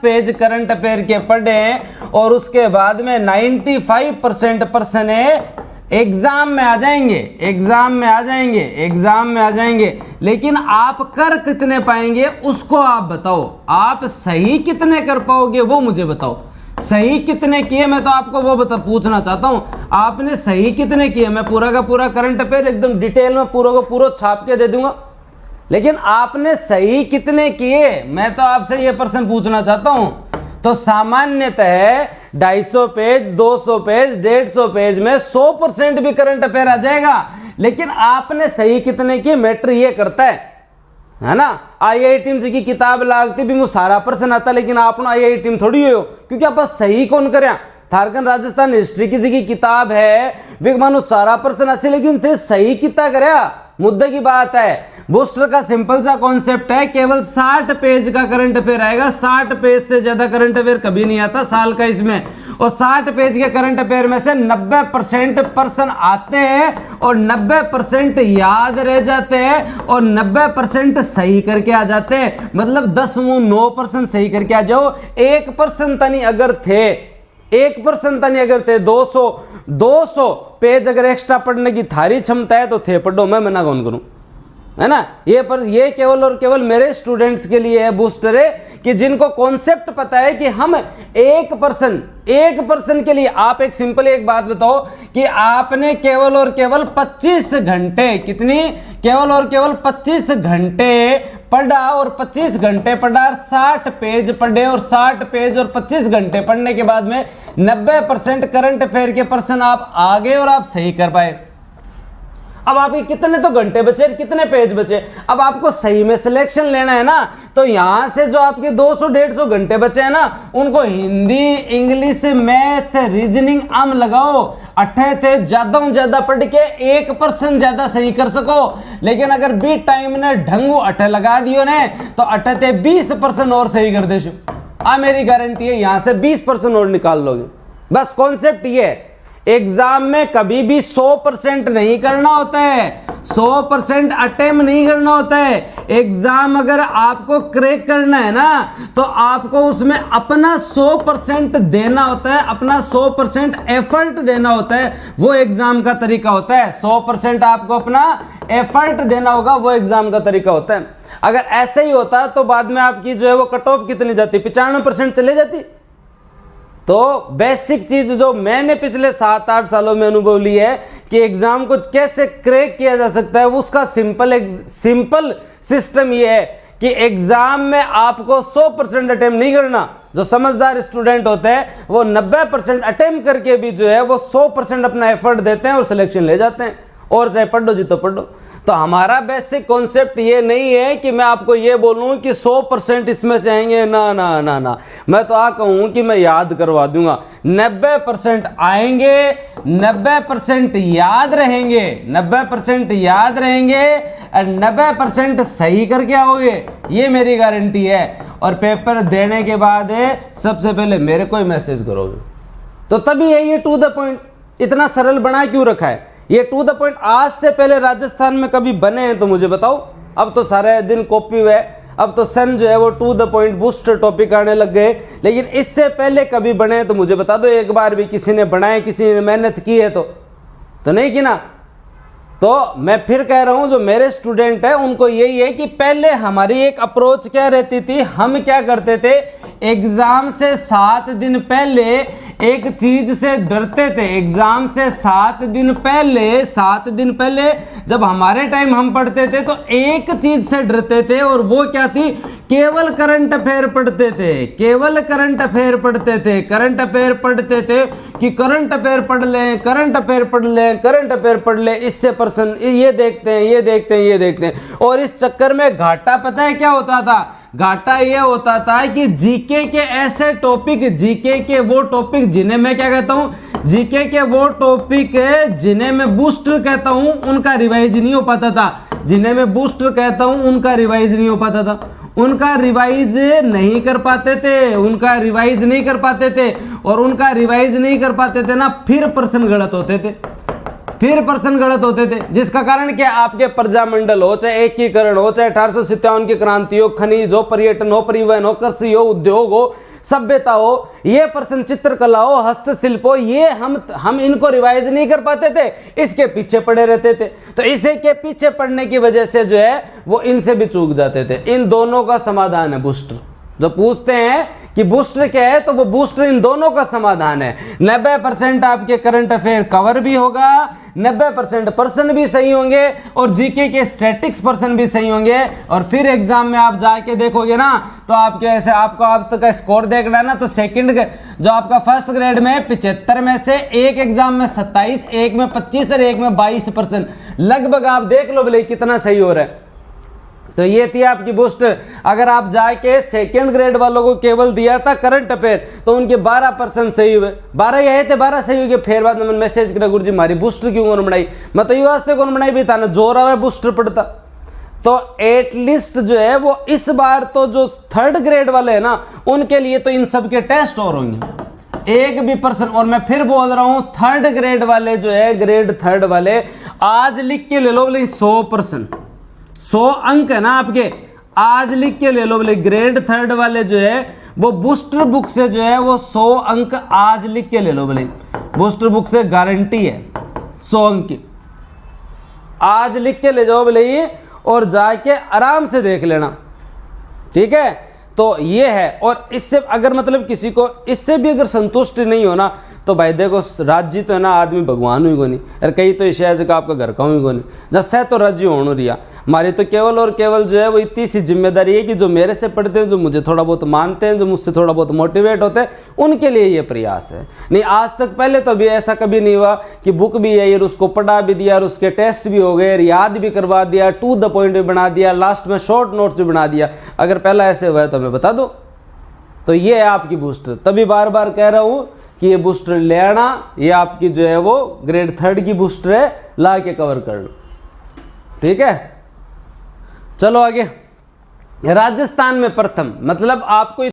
Page current affair के पढ़े और उसके बाद में 95% पर्सन एग्जाम में आ जाएंगे, एग्जाम में आ जाएंगे, एग्जाम में आ जाएंगे, लेकिन आप कर कितने पाएंगे उसको आप बताओ। आप सही कितने कर पाओगे वो मुझे बताओ। सही कितने किए मैं तो आपको वो पूछना चाहता हूं, आपने सही कितने किए। मैं पूरा का पूरा करंट अफेयर एकदम डिटेल में पूरा का पूरा छाप के दे दूंगा, लेकिन आपने सही कितने किए मैं तो आपसे ये प्रश्न पूछना चाहता हूं। तो सामान्यतः 250 पेज, 200 पेज, 150 पेज में 100% भी करंट अफेयर आ जाएगा, लेकिन आपने सही कितने किए मैटर ये करता है ना। IIT की किताब लागती भी मुझे सारा प्रश्न आता, लेकिन आप IIT थोड़ी हो, क्योंकि आप सही कौन कर झारखंड राजस्थान हिस्ट्री की किताब है वे मानो सारा प्रश्न ऐसे, लेकिन थे सही कितना कर मुद्दे की बात है। बूस्टर का सिंपल सा कॉन्सेप्ट है, केवल 60 पेज का करंट अफेयर आएगा, 60 पेज से ज्यादा करंट अफेयर कभी नहीं आता साल का इसमें। और 60 पेज के करंट अफेयर में से 90% पर्सन आते हैं और 90% याद रह जाते हैं और 90% सही करके आ जाते हैं। मतलब 10 में 9% सही करके आ जाओ। 1% तनी अगर थे 1% तनी अगर थे 200 पेज अगर एक्स्ट्रा पढ़ने की थारी क्षमता है तो थे पढ़ो, मैं मना कौन करूं, है ना। ये केवल और केवल मेरे स्टूडेंट्स के लिए है बूस्टर है कि जिनको कॉन्सेप्ट पता है कि हम 1% के लिए। आप एक सिंपल एक बात बताओ कि आपने केवल और केवल 25 घंटे कितनी केवल और केवल 25 घंटे पढ़ा और 25 घंटे पढ़ा 60 पेज पढ़े और 60 पेज और 25 घंटे पढ़ने के बाद में 90% करंट अफेयर के पर्सन आप आ गए और आप सही कर पाए। अब आपके कितने तो घंटे बचे, कितने पेज बचे, अब आपको सही में सिलेक्शन लेना है ना। तो यहां से जो आपके 200-150 घंटे बचे हैं ना, उनको हिंदी, इंग्लिश, मैथ, रीजनिंग आम लगाओ। अट्ठे थे ज्यादा पढ़ के 1% ज्यादा सही कर सको। लेकिन अगर बी टाइम ने ढंगू अट्ठे लगा दियो ने तो अट्ठे थे 20% और सही कर दे। मेरी गारंटी है यहां से 20% और निकाल लोगे। बस कॉन्सेप्ट ये है, एग्जाम में कभी भी 100% नहीं करना होता है, 100% अटेम्प्ट नहीं करना होता है। एग्जाम अगर आपको क्रैक करना है ना तो आपको उसमें अपना 100% देना होता है, अपना 100% एफर्ट देना होता है। वो एग्जाम का तरीका होता है। 100% आपको अपना एफर्ट देना होगा, वो एग्जाम का तरीका होता है। अगर ऐसे ही होता तो बाद में आपकी जो है वो कट ऑफ कितनी जाती, 95% चले जाती। तो बेसिक चीज जो मैंने पिछले 7-8 सालों में अनुभव ली है कि एग्जाम को कैसे क्रैक किया जा सकता है, उसका सिंपल सिस्टम ये है कि एग्जाम में आपको 100% अटेम्प्ट नहीं करना। जो समझदार स्टूडेंट होते हैं वो 90% अटेम्प्ट करके भी जो है वो 100% अपना एफर्ट देते हैं और सिलेक्शन ले जाते हैं। और चाहे पढ़ो जी तो पढ़ो। तो हमारा बेसिक कॉन्सेप्ट ये नहीं है कि मैं आपको ये बोलूं कि 100% इसमें से आएंगे, ना ना ना ना। मैं तो कहूं कि मैं याद करवा दूंगा। 90% आएंगे, 90% याद रहेंगे, 90% याद रहेंगे और 90% सही करके आओगे, ये मेरी गारंटी है। और पेपर देने के बाद सबसे पहले मेरे को ही मैसेज करोगे। तो तभी है ये टू द पॉइंट इतना सरल बना क्यों रखा है। ये टू द पॉइंट आज से पहले राजस्थान में कभी बने हैं तो मुझे बताओ। अब तो सारे दिन कॉपी हुए, अब तो सन जो है वो to the point booster topic आने लग गए। लेकिन इससे पहले कभी बने हैं तो मुझे बता दो एक बार भी किसी ने बनाए, किसी ने मेहनत की है तो नहीं की ना। तो मैं फिर कह रहा हूं जो मेरे स्टूडेंट है उनको यही है कि पहले हमारी एक अप्रोच क्या रहती थी, हम क्या करते थे, एग्जाम से 7 दिन पहले एक चीज से डरते थे। एग्जाम से 7 दिन पहले जब हमारे टाइम हम पढ़ते थे तो एक चीज से डरते थे और वो क्या थी, केवल करंट अफेयर पढ़ते थे, केवल करंट अफेयर पढ़ते थे, करंट अफेयर पढ़ते थे कि करंट अफेयर पढ़ लें, करंट अफेयर पढ़ लें, करंट अफेयर पढ़ लें, इससे पर्सन ये देखते हैं, ये देखते हैं, ये देखते हैं। और इस चक्कर में घाटा पता है क्या होता था, घाटा ये होता था कि जीके के ऐसे टॉपिक, जीके के वो टॉपिक जिन्हें मैं क्या कहता हूं, जीके के वो टॉपिक जिन्हें मैं बूस्टर कहता हूं उनका रिवाइज नहीं हो पाता था। जिन्हें मैं बूस्टर कहता हूं उनका रिवाइज नहीं हो पाता था, उनका रिवाइज नहीं कर पाते थे, उनका रिवाइज नहीं कर पाते थे। और उनका रिवाइज नहीं कर पाते थे ना, फिर प्रश्न गलत होते थे, फिर प्रश्न गलत होते थे। जिसका कारण क्या, आपके प्रजामंडल हो, चाहे एकीकरण हो, चाहे 1857 की क्रांति हो, खनिज हो, पर्यटन हो, परिवहन हो, कृषि हो, उद्योग हो, सभ्यता हो, ये प्रश्न चित्रकला हो, हस्तशिल्प हो, ये हम इनको रिवाइज नहीं कर पाते थे, इसके पीछे पड़े रहते थे। तो इसे के पीछे पड़ने की वजह से जो है वो इनसे भी चूक जाते थे। इन दोनों का समाधान है बूस्टर। जो पूछते हैं कि बूस्टर क्या है, तो वो बूस्टर इन दोनों का समाधान है। 90% आपके करंट अफेयर कवर भी होगा, 90% प्रश्न भी सही होंगे और जीके के स्टैटिक्स प्रश्न भी सही होंगे। और फिर एग्जाम में आप जाके देखोगे ना, तो आपके ऐसे आपको आप तक का स्कोर देखना है ना, तो सेकंड जो आपका फर्स्ट ग्रेड में 75 में से एक एग्जाम में 27, एक में 25 और एक में 22%, लगभग आप देख लो भले कितना सही हो रहा है। तो ये थी आपकी बूस्टर। अगर आप जाके सेकंड ग्रेड वालों को केवल दिया था करंट अफेयर, तो उनके 12% सही हुए, 12 ही आए थे, 12 सही हुए। फिर बाद में मैसेज करा गुरु जी हमारी बूस्टर क्यों कौन बनाई, मैं तो ये वास्ते कौन बनाई भी था ना, जोर आवे बूस्टर पड़ता। तो एटलीस्ट जो है वो इस बार तो जो थर्ड ग्रेड वाले हैं ना, उनके लिए तो इन सब के टेस्ट और होंगे, एक भी पर्सन। और मैं फिर बोल रहा हूं, थर्ड ग्रेड वाले जो है, ग्रेड थर्ड वाले आज लिख के ले लो बोले 100%, 100 अंक है ना आपके, आज लिख के ले लो बोले ग्रेड थर्ड वाले जो है वो बूस्टर बुक से जो है वो 100 अंक आज लिख के ले लो बोले, बूस्टर बुक से गारंटी है 100 अंक की, आज लिख के ले जाओ बोले ये, और जाके आराम से देख लेना, ठीक है। तो ये है। और इससे अगर मतलब किसी को इससे भी अगर संतुष्टि नहीं हो ना, तो भाई देखो राज्य तो है ना, आदमी भगवान हुई को नहीं, और कई तो शायद का आपका घर का हुई को नहीं, जैसे तो राज्य होने रिया। हमारी तो केवल और केवल जो है वो इतनी सी जिम्मेदारी है कि जो मेरे से पढ़ते हैं, जो मुझे थोड़ा बहुत मानते हैं, जो मुझसे थोड़ा बहुत मोटिवेट होते हैं, उनके लिए ये प्रयास है। नहीं आज तक पहले तो अभी ऐसा कभी नहीं हुआ कि बुक भी है और उसको पढ़ा भी दिया और उसके टेस्ट भी हो गए, याद भी करवा दिया, टू द पॉइंट भी बना दिया, लास्ट में शॉर्ट नोट्स भी बना दिया। अगर पहला ऐसे हुआ है तो हमें बता दो। तो ये है आपकी बूस्टर। तभी बार बार कह रहा हूँ कि ये बूस्टर ले आना, ये आपकी जो है वो ग्रेड थर्ड की बूस्टर है, ला के कवर कर लो, ठीक है। चलो आगे। राजस्थान में प्रथम, मतलब आपको